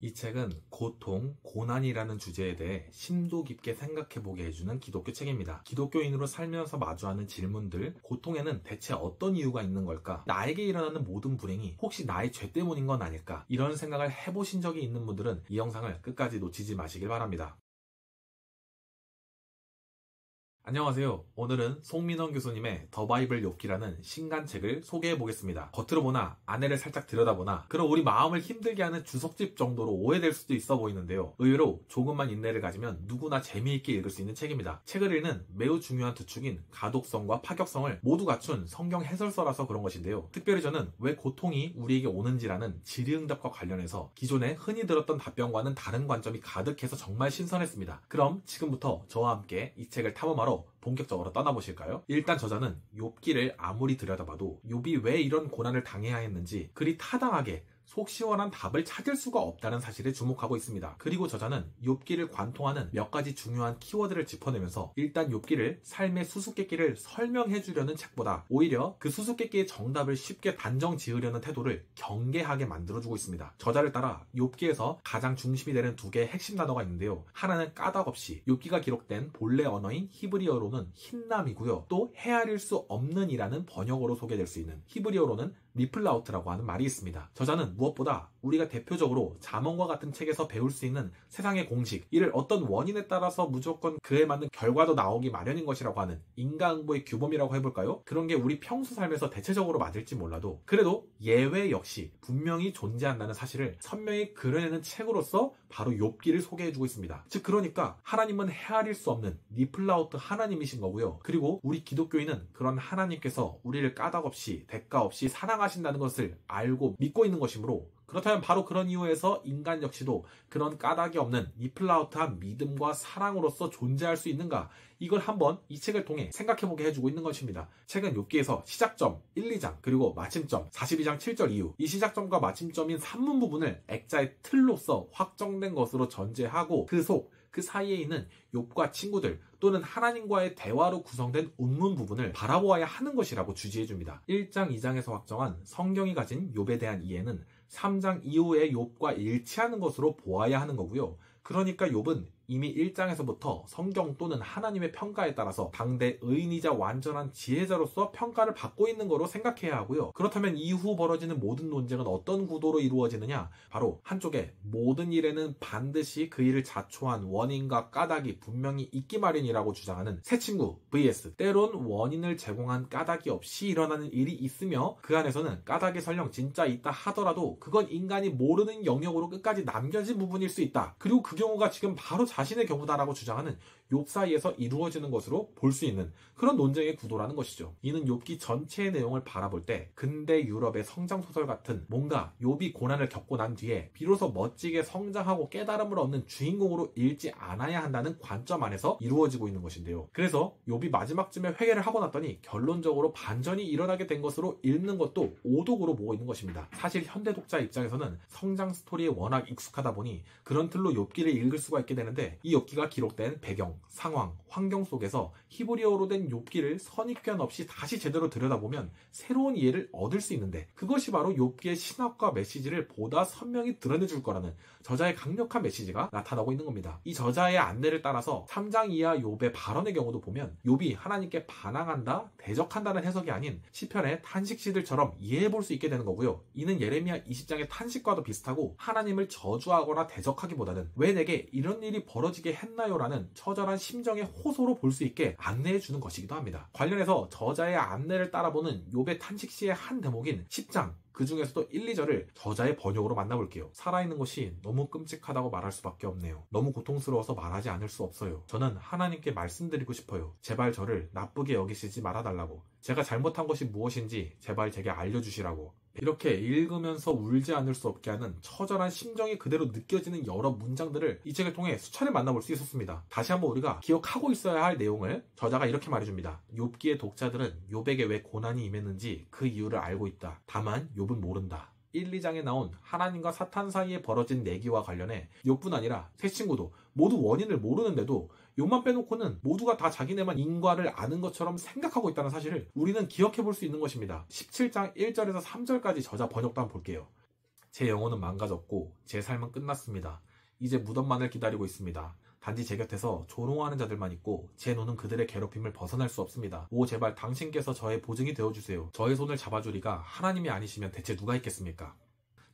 이 책은 고통, 고난이라는 주제에 대해 심도 깊게 생각해보게 해주는 기독교 책입니다. 기독교인으로 살면서 마주하는 질문들, 고통에는 대체 어떤 이유가 있는 걸까? 나에게 일어나는 모든 불행이 혹시 나의 죄 때문인 건 아닐까? 이런 생각을 해보신 적이 있는 분들은 이 영상을 끝까지 놓치지 마시길 바랍니다. 안녕하세요. 오늘은 송민원 교수님의 더 바이블 욥기라는 신간책을 소개해 보겠습니다. 겉으로 보나 안내를 살짝 들여다보나 그럼 우리 마음을 힘들게 하는 주석집 정도로 오해될 수도 있어 보이는데요. 의외로 조금만 인내를 가지면 누구나 재미있게 읽을 수 있는 책입니다. 책을 읽는 매우 중요한 두 축인 가독성과 파격성을 모두 갖춘 성경 해설서라서 그런 것인데요. 특별히 저는 왜 고통이 우리에게 오는지라는 질의응답과 관련해서 기존에 흔히 들었던 답변과는 다른 관점이 가득해서 정말 신선했습니다. 그럼 지금부터 저와 함께 이 책을 탐험하러 본격적으로 떠나보실까요? 일단 저자는 욥기를 아무리 들여다봐도 욥이 왜 이런 고난을 당해야 했는지 그리 타당하게 속 시원한 답을 찾을 수가 없다는 사실에 주목하고 있습니다. 그리고 저자는 욥기를 관통하는 몇 가지 중요한 키워드를 짚어내면서 일단 욥기를 삶의 수수께끼를 설명해 주려는 책보다 오히려 그 수수께끼의 정답을 쉽게 단정 지으려는 태도를 경계하게 만들어주고 있습니다. 저자를 따라 욥기에서 가장 중심이 되는 두 개의 핵심 단어가 있는데요. 하나는 까닭없이, 욥기가 기록된 본래 언어인 히브리어로는 흰남이고요. 또 헤아릴 수 없는 이라는 번역어로 소개될 수 있는 히브리어로는 리플라우트라고 하는 말이 있습니다. 저자는 무엇보다 우리가 대표적으로 잠언과 같은 책에서 배울 수 있는 세상의 공식, 이를 어떤 원인에 따라서 무조건 그에 맞는 결과도 나오기 마련인 것이라고 하는 인과응보의 규범이라고 해볼까요? 그런 게 우리 평소 삶에서 대체적으로 맞을지 몰라도 그래도 예외 역시 분명히 존재한다는 사실을 선명히 그려내는 책으로서 바로 욥기를 소개해주고 있습니다. 즉 그러니까 하나님은 헤아릴 수 없는 리플라우트 하나님이신 거고요. 그리고 우리 기독교인은 그런 하나님께서 우리를 까닭없이 대가 없이 사랑하신다는 것을 알고 믿고 있는 것이므로, 그렇다면 바로 그런 이유에서 인간 역시도 그런 까닭이 없는 리플라우트한 믿음과 사랑으로서 존재할 수 있는가, 이걸 한번 이 책을 통해 생각해보게 해주고 있는 것입니다. 책은 욥기에서 시작점 1, 2장 그리고 마침점 42장 7절 이후, 이 시작점과 마침점인 산문 부분을 액자의 틀로서 확정된 것으로 전제하고 그 사이에 있는 욥과 친구들 또는 하나님과의 대화로 구성된 운문 부분을 바라보아야 하는 것이라고 주지해줍니다. 1장, 2장에서 확정한 성경이 가진 욥에 대한 이해는 3장 이후의 욥과 일치하는 것으로 보아야 하는 거고요. 그러니까 욥은 이미 1장에서부터 성경 또는 하나님의 평가에 따라서 당대 의인이자 완전한 지혜자로서 평가를 받고 있는 거로 생각해야 하고요. 그렇다면 이후 벌어지는 모든 논쟁은 어떤 구도로 이루어지느냐? 바로 한쪽에 모든 일에는 반드시 그 일을 자초한 원인과 까닭이 분명히 있기 마련이라고 주장하는 새 친구 vs 때론 원인을 제공한 까닭이 없이 일어나는 일이 있으며 그 안에서는 까닭이 설령 진짜 있다 하더라도 그건 인간이 모르는 영역으로 끝까지 남겨진 부분일 수 있다. 그리고 그 경우가 지금 바로 자신의 경우다라고 주장하는 욥 사이에서 이루어지는 것으로 볼 수 있는 그런 논쟁의 구도라는 것이죠. 이는 욥기 전체의 내용을 바라볼 때 근대 유럽의 성장소설 같은, 뭔가 욥이 고난을 겪고 난 뒤에 비로소 멋지게 성장하고 깨달음을 얻는 주인공으로 읽지 않아야 한다는 관점 안에서 이루어지고 있는 것인데요. 그래서 욥이 마지막쯤에 회개를 하고 났더니 결론적으로 반전이 일어나게 된 것으로 읽는 것도 오독으로 보고 있는 것입니다. 사실 현대 독자 입장에서는 성장 스토리에 워낙 익숙하다 보니 그런 틀로 욥기를 읽을 수가 있게 되는데, 이 욥기가 기록된 배경, 상황, 환경 속에서 히브리어로 된 욥기를 선입견 없이 다시 제대로 들여다보면 새로운 이해를 얻을 수 있는데, 그것이 바로 욥기의 신학과 메시지를 보다 선명히 드러내줄 거라는 저자의 강력한 메시지가 나타나고 있는 겁니다. 이 저자의 안내를 따라서 3장 이하 욥의 발언의 경우도 보면 욥이 하나님께 반항한다, 대적한다는 해석이 아닌 시편의 탄식시들처럼 이해해볼 수 있게 되는 거고요. 이는 예레미야 20장의 탄식과도 비슷하고 하나님을 저주하거나 대적하기보다는 왜 내게 이런 일이 벌어지게 했나요라는 처절한 심정의 호소로 볼 수 있게 안내해주는 것이기도 합니다. 관련해서 저자의 안내를 따라보는 욥의 탄식시의 한 대목인 10장, 그 중에서도 1, 2절을 저자의 번역으로 만나볼게요. 살아있는 것이 너무 끔찍하다고 말할 수밖에 없네요. 너무 고통스러워서 말하지 않을 수 없어요. 저는 하나님께 말씀드리고 싶어요. 제발 저를 나쁘게 여기시지 말아달라고. 제가 잘못한 것이 무엇인지 제발 제게 알려주시라고. 이렇게 읽으면서 울지 않을 수 없게 하는 처절한 심정이 그대로 느껴지는 여러 문장들을 이 책을 통해 수차례 만나볼 수 있었습니다. 다시 한번 우리가 기억하고 있어야 할 내용을 저자가 이렇게 말해줍니다. 욥기의 독자들은 욥에게 왜 고난이 임했는지 그 이유를 알고 있다. 다만 욥은 모른다. 1, 2장에 나온 하나님과 사탄 사이에 벌어진 내기와 관련해 욥뿐 아니라 세 친구도 모두 원인을 모르는데도 욥만 빼놓고는 모두가 다 자기네만 인과를 아는 것처럼 생각하고 있다는 사실을 우리는 기억해 볼 수 있는 것입니다. 17장 1절에서 3절까지 저자 번역도 한번 볼게요. 제 영혼은 망가졌고 제 삶은 끝났습니다. 이제 무덤만을 기다리고 있습니다. 단지 제 곁에서 조롱하는 자들만 있고 제 눈은 그들의 괴롭힘을 벗어날 수 없습니다. 오 제발 당신께서 저의 보증이 되어주세요. 저의 손을 잡아주리가 하나님이 아니시면 대체 누가 있겠습니까?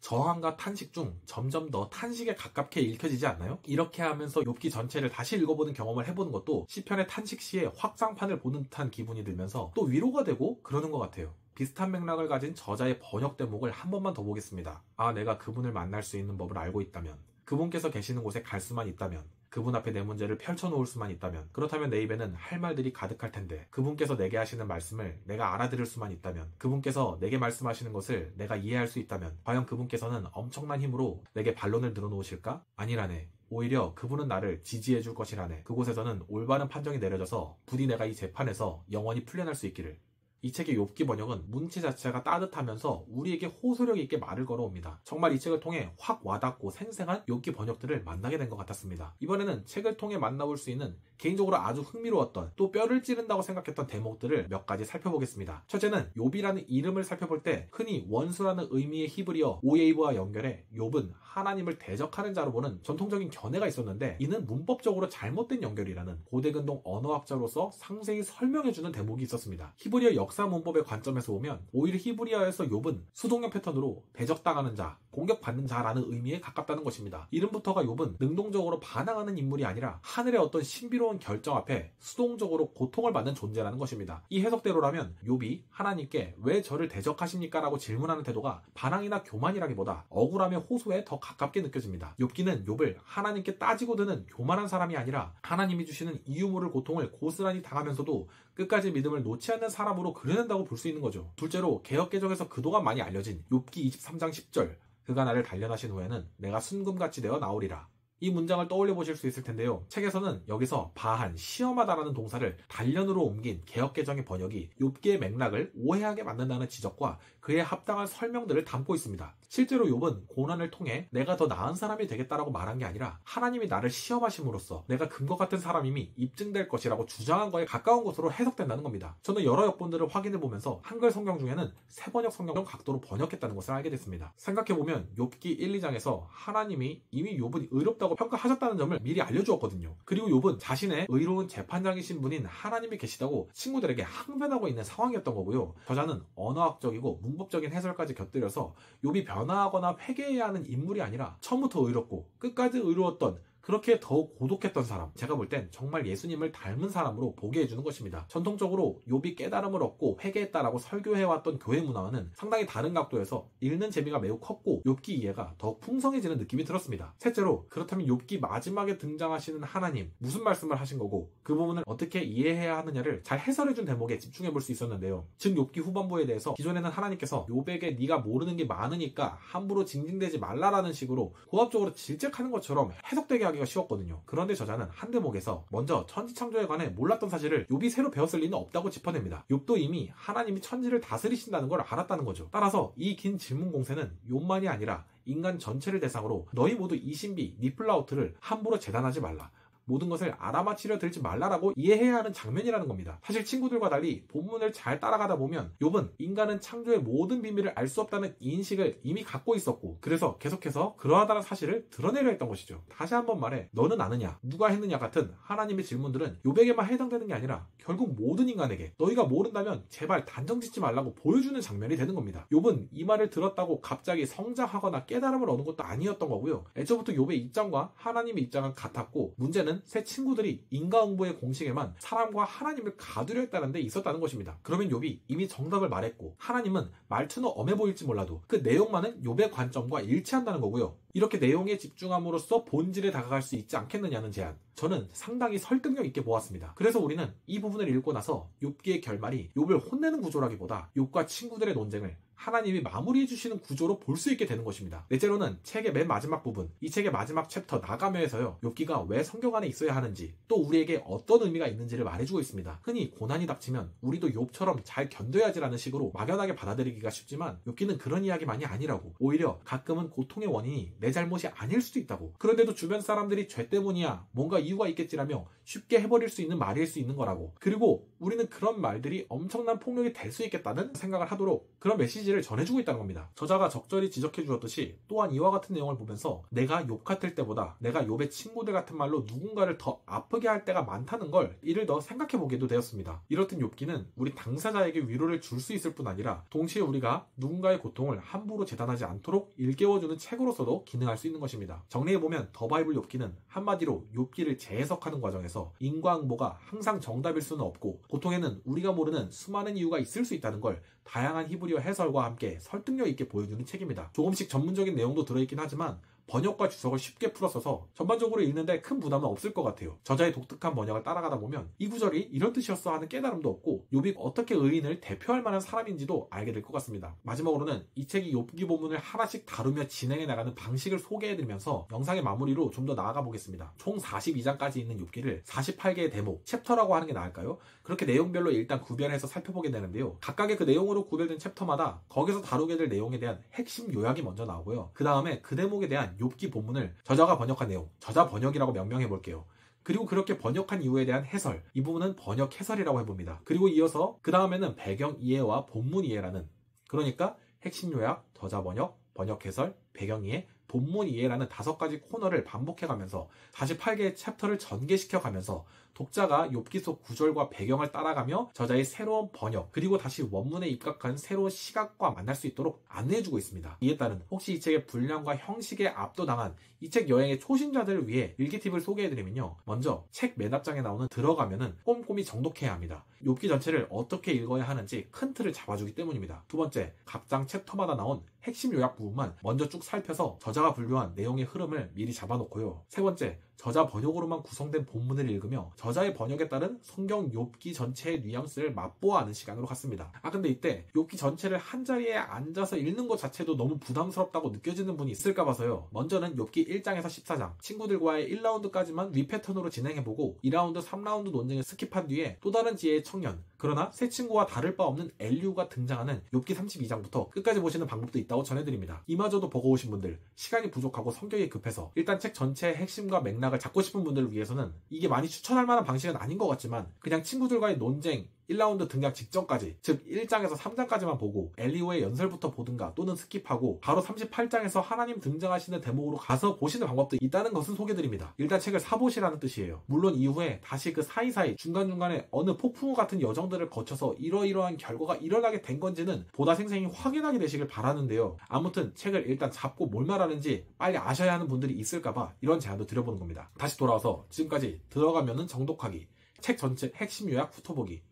저항과 탄식 중 점점 더 탄식에 가깝게 읽혀지지 않나요? 이렇게 하면서 욥기 전체를 다시 읽어보는 경험을 해보는 것도 시편의 탄식 시에 확장판을 보는 듯한 기분이 들면서 또 위로가 되고 그러는 것 같아요. 비슷한 맥락을 가진 저자의 번역 대목을 한 번만 더 보겠습니다. 아, 내가 그분을 만날 수 있는 법을 알고 있다면, 그분께서 계시는 곳에 갈 수만 있다면, 그분 앞에 내 문제를 펼쳐놓을 수만 있다면, 그렇다면 내 입에는 할 말들이 가득할 텐데, 그분께서 내게 하시는 말씀을 내가 알아들을 수만 있다면, 그분께서 내게 말씀하시는 것을 내가 이해할 수 있다면, 과연 그분께서는 엄청난 힘으로 내게 반론을 늘어놓으실까? 아니라네. 오히려 그분은 나를 지지해줄 것이라네. 그곳에서는 올바른 판정이 내려져서 부디 내가 이 재판에서 영원히 풀려날 수 있기를. 이 책의 욥기 번역은 문체 자체가 따뜻하면서 우리에게 호소력 있게 말을 걸어옵니다. 정말 이 책을 통해 확 와닿고 생생한 욥기 번역들을 만나게 된 것 같았습니다. 이번에는 책을 통해 만나볼 수 있는 개인적으로 아주 흥미로웠던 또 뼈를 찌른다고 생각했던 대목들을 몇 가지 살펴보겠습니다. 첫째는 욥이라는 이름을 살펴볼 때 흔히 원수라는 의미의 히브리어 오예이브와 연결해 욥은 하나님을 대적하는 자로 보는 전통적인 견해가 있었는데 이는 문법적으로 잘못된 연결이라는 고대근동 언어학자로서 상세히 설명해주는 대목이 있었습니다. 히브리어 역사 문법의 관점에서 보면 오히려 히브리어에서 욥은 수동형 패턴으로 대적당하는 자, 공격받는 자라는 의미에 가깝다는 것입니다. 이름부터가 욥은 능동적으로 반항하는 인물이 아니라 하늘의 어떤 신비로운 결정 앞에 수동적으로 고통을 받는 존재라는 것입니다. 이 해석대로라면 욥이 하나님께 왜 저를 대적하십니까? 라고 질문하는 태도가 반항이나 교만이라기보다 억울함의 호소에 더 가깝게 느껴집니다. 욥기는 욥을 하나님께 따지고 드는 교만한 사람이 아니라 하나님이 주시는 이유 모를 고통을 고스란히 당하면서도 끝까지 믿음을 놓지 않는 사람으로 그려낸다고 볼 수 있는 거죠. 둘째로 개역개정에서 그동안 많이 알려진 욥기 23장 10절 그가 나를 단련하신 후에는 내가 순금같이 되어 나오리라. 이 문장을 떠올려 보실 수 있을 텐데요. 책에서는 여기서 바한, 시험하다라는 동사를 단련으로 옮긴 개역개정의 번역이 욥기의 맥락을 오해하게 만든다는 지적과 그에 합당한 설명들을 담고 있습니다. 실제로 욥은 고난을 통해 내가 더 나은 사람이 되겠다라고 말한 게 아니라 하나님이 나를 시험하심으로써 내가 금과 같은 사람임이 입증될 것이라고 주장한 거에 가까운 것으로 해석된다는 겁니다. 저는 여러 역본들을 확인해 보면서 한글 성경 중에는 세번역 성경을 각도로 번역했다는 것을 알게 됐습니다. 생각해보면 욥기 1, 2장에서 하나님이 이미 욥은 의롭다고 평가하셨다는 점을 미리 알려주었거든요. 그리고 욥은 자신의 의로운 재판장이신 분인 하나님이 계시다고 친구들에게 항변하고 있는 상황이었던 거고요. 저자는 언어학적이고 문법적인 해설까지 곁들여서 욥이 변화하거나 회개해야 하는 인물이 아니라 처음부터 의롭고 끝까지 의로웠던 그렇게 더욱 고독했던 사람, 제가 볼 땐 정말 예수님을 닮은 사람으로 보게 해주는 것입니다. 전통적으로 욥이 깨달음을 얻고 회개했다라고 설교해왔던 교회 문화와는 상당히 다른 각도에서 읽는 재미가 매우 컸고 욥기 이해가 더욱 풍성해지는 느낌이 들었습니다. 셋째로, 그렇다면 욥기 마지막에 등장하시는 하나님, 무슨 말씀을 하신 거고 그 부분을 어떻게 이해해야 하느냐를 잘 해설해준 대목에 집중해볼 수 있었는데요. 즉 욥기 후반부에 대해서 기존에는 하나님께서 욥에게 네가 모르는 게 많으니까 함부로 징징대지 말라라는 식으로 고압적으로 질책하는 것처럼 해석되게 하기가 쉬웠거든요. 그런데 저자는 한 대목에서 먼저 천지창조에 관해 몰랐던 사실을 욥이 새로 배웠을 리는 없다고 짚어냅니다. 욥도 이미 하나님이 천지를 다스리신다는 걸 알았다는 거죠. 따라서 이 긴 질문 공세는 욥만이 아니라 인간 전체를 대상으로 너희 모두 이 신비 니플라우트를 함부로 재단하지 말라, 모든 것을 알아맞히려 들지 말라라고 이해해야 하는 장면이라는 겁니다. 사실 친구들과 달리 본문을 잘 따라가다 보면 욥은 인간은 창조의 모든 비밀을 알 수 없다는 인식을 이미 갖고 있었고 그래서 계속해서 그러하다는 사실을 드러내려 했던 것이죠. 다시 한번 말해, 너는 아느냐, 누가 했느냐 같은 하나님의 질문들은 욥에게만 해당되는 게 아니라 결국 모든 인간에게 너희가 모른다면 제발 단정짓지 말라고 보여주는 장면이 되는 겁니다. 욥은 이 말을 들었다고 갑자기 성장하거나 깨달음을 얻은 것도 아니었던 거고요. 애초부터 욥의 입장과 하나님의 입장은 같았고 문제는 새 친구들이 인과응보의 공식에만 사람과 하나님을 가두려 했다는 데 있었다는 것입니다. 그러면 욥이 이미 정답을 말했고 하나님은 말투는 엄해 보일지 몰라도 그 내용만은 욥의 관점과 일치한다는 거고요. 이렇게 내용에 집중함으로써 본질에 다가갈 수 있지 않겠느냐는 제안, 저는 상당히 설득력 있게 보았습니다. 그래서 우리는 이 부분을 읽고 나서 욥기의 결말이 욥을 혼내는 구조라기보다 욥과 친구들의 논쟁을 하나님이 마무리해 주시는 구조로 볼 수 있게 되는 것입니다. 넷째로는 책의 맨 마지막 부분, 이 책의 마지막 챕터 나가며에서요, 욥기가 왜 성경 안에 있어야 하는지, 또 우리에게 어떤 의미가 있는지를 말해주고 있습니다. 흔히 고난이 닥치면 우리도 욥처럼 잘 견뎌야지라는 식으로 막연하게 받아들이기가 쉽지만 욥기는 그런 이야기만이 아니라고, 오히려 가끔은 고통의 원인이 내 잘못이 아닐 수도 있다고. 그런데도 주변 사람들이 죄 때문이야, 뭔가 이유가 있겠지라며 쉽게 해버릴 수 있는 말일 수 있는 거라고. 그리고 우리는 그런 말들이 엄청난 폭력이 될 수 있겠다는 생각을 하도록 그런 메시지를 전해주고 있다는 겁니다. 저자가 적절히 지적해 주었듯이 또한 이와 같은 내용을 보면서 내가 욥 같을 때보다 내가 욥의 친구들 같은 말로 누군가를 더 아프게 할 때가 많다는 걸 이를 더 생각해 보게도 되었습니다. 이렇듯 욥기는 우리 당사자에게 위로를 줄 수 있을 뿐 아니라 동시에 우리가 누군가의 고통을 함부로 재단하지 않도록 일깨워주는 책으로서도 기능할 수 있는 것입니다. 정리해보면 더 바이블 욥기는 한마디로 욥기를 재해석하는 과정에서 인과응보가 항상 정답일 수는 없고 고통에는 우리가 모르는 수많은 이유가 있을 수 있다는 걸 다양한 히브리어 해설과 함께 설득력 있게 보여주는 책입니다. 조금씩 전문적인 내용도 들어있긴 하지만 번역과 주석을 쉽게 풀었어서 전반적으로 읽는데 큰 부담은 없을 것 같아요. 저자의 독특한 번역을 따라가다 보면 이 구절이 이런 뜻이었어 하는 깨달음도 없고 욥이 어떻게 의인을 대표할 만한 사람인지도 알게 될 것 같습니다. 마지막으로는 이 책이 욥기 본문을 하나씩 다루며 진행해 나가는 방식을 소개해드리면서 영상의 마무리로 좀 더 나아가 보겠습니다. 총 42장까지 있는 욥기를 48개의 대목, 챕터라고 하는 게 나을까요? 그렇게 내용별로 일단 구별해서 살펴보게 되는데요. 각각의 그 내용으로 구별된 챕터마다 거기서 다루게 될 내용에 대한 핵심 요약이 먼저 나오고요. 그 다음에 그 대목에 대한 욥기 본문을 저자가 번역한 내용, 저자 번역이라고 명명해 볼게요. 그리고 그렇게 번역한 이유에 대한 해설, 이 부분은 번역 해설이라고 해봅니다. 그리고 이어서 그 다음에는 배경 이해와 본문 이해라는, 그러니까 핵심 요약, 저자 번역, 번역 해설, 배경 이해, 본문 이해라는 5가지 코너를 반복해가면서 48개의 챕터를 전개시켜가면서 독자가 욥기 속 구절과 배경을 따라가며 저자의 새로운 번역 그리고 다시 원문에 입각한 새로운 시각과 만날 수 있도록 안내해주고 있습니다. 이에 따른 혹시 이 책의 분량과 형식에 압도당한 이 책 여행의 초심자들을 위해 일기 팁을 소개해드리면요. 먼저 책 맨 앞장에 나오는 들어가면은 꼼꼼히 정독해야 합니다. 욥기 전체를 어떻게 읽어야 하는지 큰 틀을 잡아주기 때문입니다. 두 번째, 각 장 챕터마다 나온 핵심 요약 부분만 먼저 쭉 살펴서 저자가 분류한 내용의 흐름을 미리 잡아놓고요. 세 번째, 저자 번역으로만 구성된 본문을 읽으며 저자의 번역에 따른 성경 욥기 전체의 뉘앙스를 맛보아 아는 시간으로 갔습니다. 근데 이때 욥기 전체를 한자리에 앉아서 읽는 것 자체도 너무 부담스럽다고 느껴지는 분이 있을까 봐서요. 먼저는 욥기 1장에서 14장 친구들과의 1라운드까지만 위패턴으로 진행해보고 2라운드, 3라운드 논쟁을 스킵한 뒤에 또 다른 지혜의 청년, 그러나 새 친구와 다를 바 없는 엘리우가 등장하는 욥기 32장부터 끝까지 보시는 방법도 있다고 전해드립니다. 이마저도 버거우신 분들, 시간이 부족하고 성격이 급해서 일단 책 전체의 핵심과 맥락을 잡고 싶은 분들을 위해서는 이게 많이 추천할 만한 방식은 아닌 것 같지만 그냥 친구들과의 논쟁 1라운드 등장 직전까지, 즉 1장에서 3장까지만 보고 엘리오의 연설부터 보든가 또는 스킵하고 바로 38장에서 하나님 등장하시는 대목으로 가서 보시는 방법도 있다는 것은 소개드립니다. 일단 책을 사보시라는 뜻이에요. 물론 이후에 다시 그 사이사이 중간중간에 어느 폭풍우 같은 여정들을 거쳐서 이러이러한 결과가 일어나게 된 건지는 보다 생생히 확인하게 되시길 바라는데요. 아무튼 책을 일단 잡고 뭘 말하는지 빨리 아셔야 하는 분들이 있을까봐 이런 제안도 드려보는 겁니다. 다시 돌아와서 지금까지 들어가면은 정독하기, 책 전체 핵심 요약 훑어보기,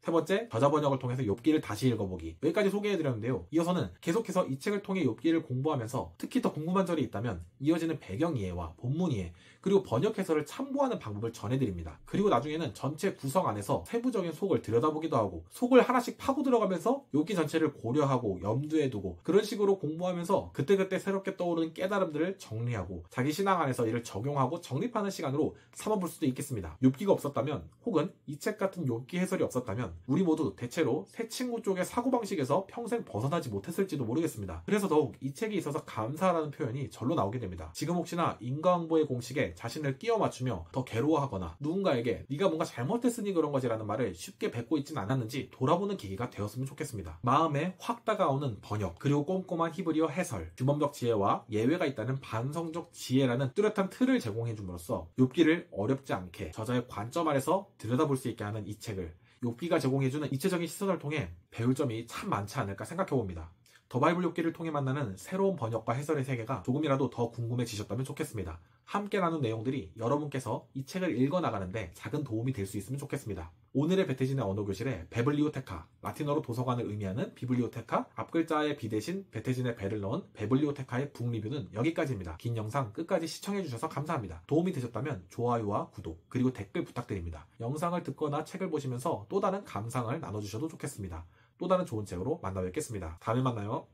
세 번째, 저자 번역을 통해서 욥기를 다시 읽어보기, 여기까지 소개해드렸는데요. 이어서는 계속해서 이 책을 통해 욥기를 공부하면서 특히 더 궁금한 점이 있다면 이어지는 배경 이해와 본문 이해 그리고 번역 해설을 참고하는 방법을 전해드립니다. 그리고 나중에는 전체 구성 안에서 세부적인 속을 들여다보기도 하고 속을 하나씩 파고 들어가면서 욥기 전체를 고려하고 염두에 두고 그런 식으로 공부하면서 그때그때 새롭게 떠오르는 깨달음들을 정리하고 자기 신앙 안에서 이를 적용하고 정립하는 시간으로 삼아볼 수도 있겠습니다. 욥기가 없었다면 혹은 이 책 같은 욥기 해설이 없었다면 우리 모두 대체로 새 친구 쪽의 사고방식에서 평생 벗어나지 못했을지도 모르겠습니다. 그래서 더욱 이 책에 있어서 감사하다는 표현이 절로 나오게 됩니다. 지금 혹시나 인과응보의 공식에 자신을 끼워 맞추며 더 괴로워하거나 누군가에게 네가 뭔가 잘못했으니 그런 거지라는 말을 쉽게 뱉고 있진 않았는지 돌아보는 계기가 되었으면 좋겠습니다. 마음에 확 다가오는 번역 그리고 꼼꼼한 히브리어 해설, 주범적 지혜와 예외가 있다는 반성적 지혜라는 뚜렷한 틀을 제공해 줌으로써 욥기를 어렵지 않게 저자의 관점 아래서 들여다볼 수 있게 하는 이 책을 욥기가 제공해주는 입체적인 시선을 통해 배울 점이 참 많지 않을까 생각해봅니다. 더 바이블 욥기를 통해 만나는 새로운 번역과 해설의 세계가 조금이라도 더 궁금해지셨다면 좋겠습니다. 함께 나눈 내용들이 여러분께서 이 책을 읽어나가는데 작은 도움이 될 수 있으면 좋겠습니다. 오늘의 베테진의 언어교실에 베블리오테카, 라틴어로 도서관을 의미하는 비블리오테카, 앞글자에 비 대신 베테진의 배를 넣은 베블리오테카의 북리뷰는 여기까지입니다. 긴 영상 끝까지 시청해주셔서 감사합니다. 도움이 되셨다면 좋아요와 구독, 그리고 댓글 부탁드립니다. 영상을 듣거나 책을 보시면서 또 다른 감상을 나눠주셔도 좋겠습니다. 또 다른 좋은 책으로 만나 뵙겠습니다. 다음에 만나요.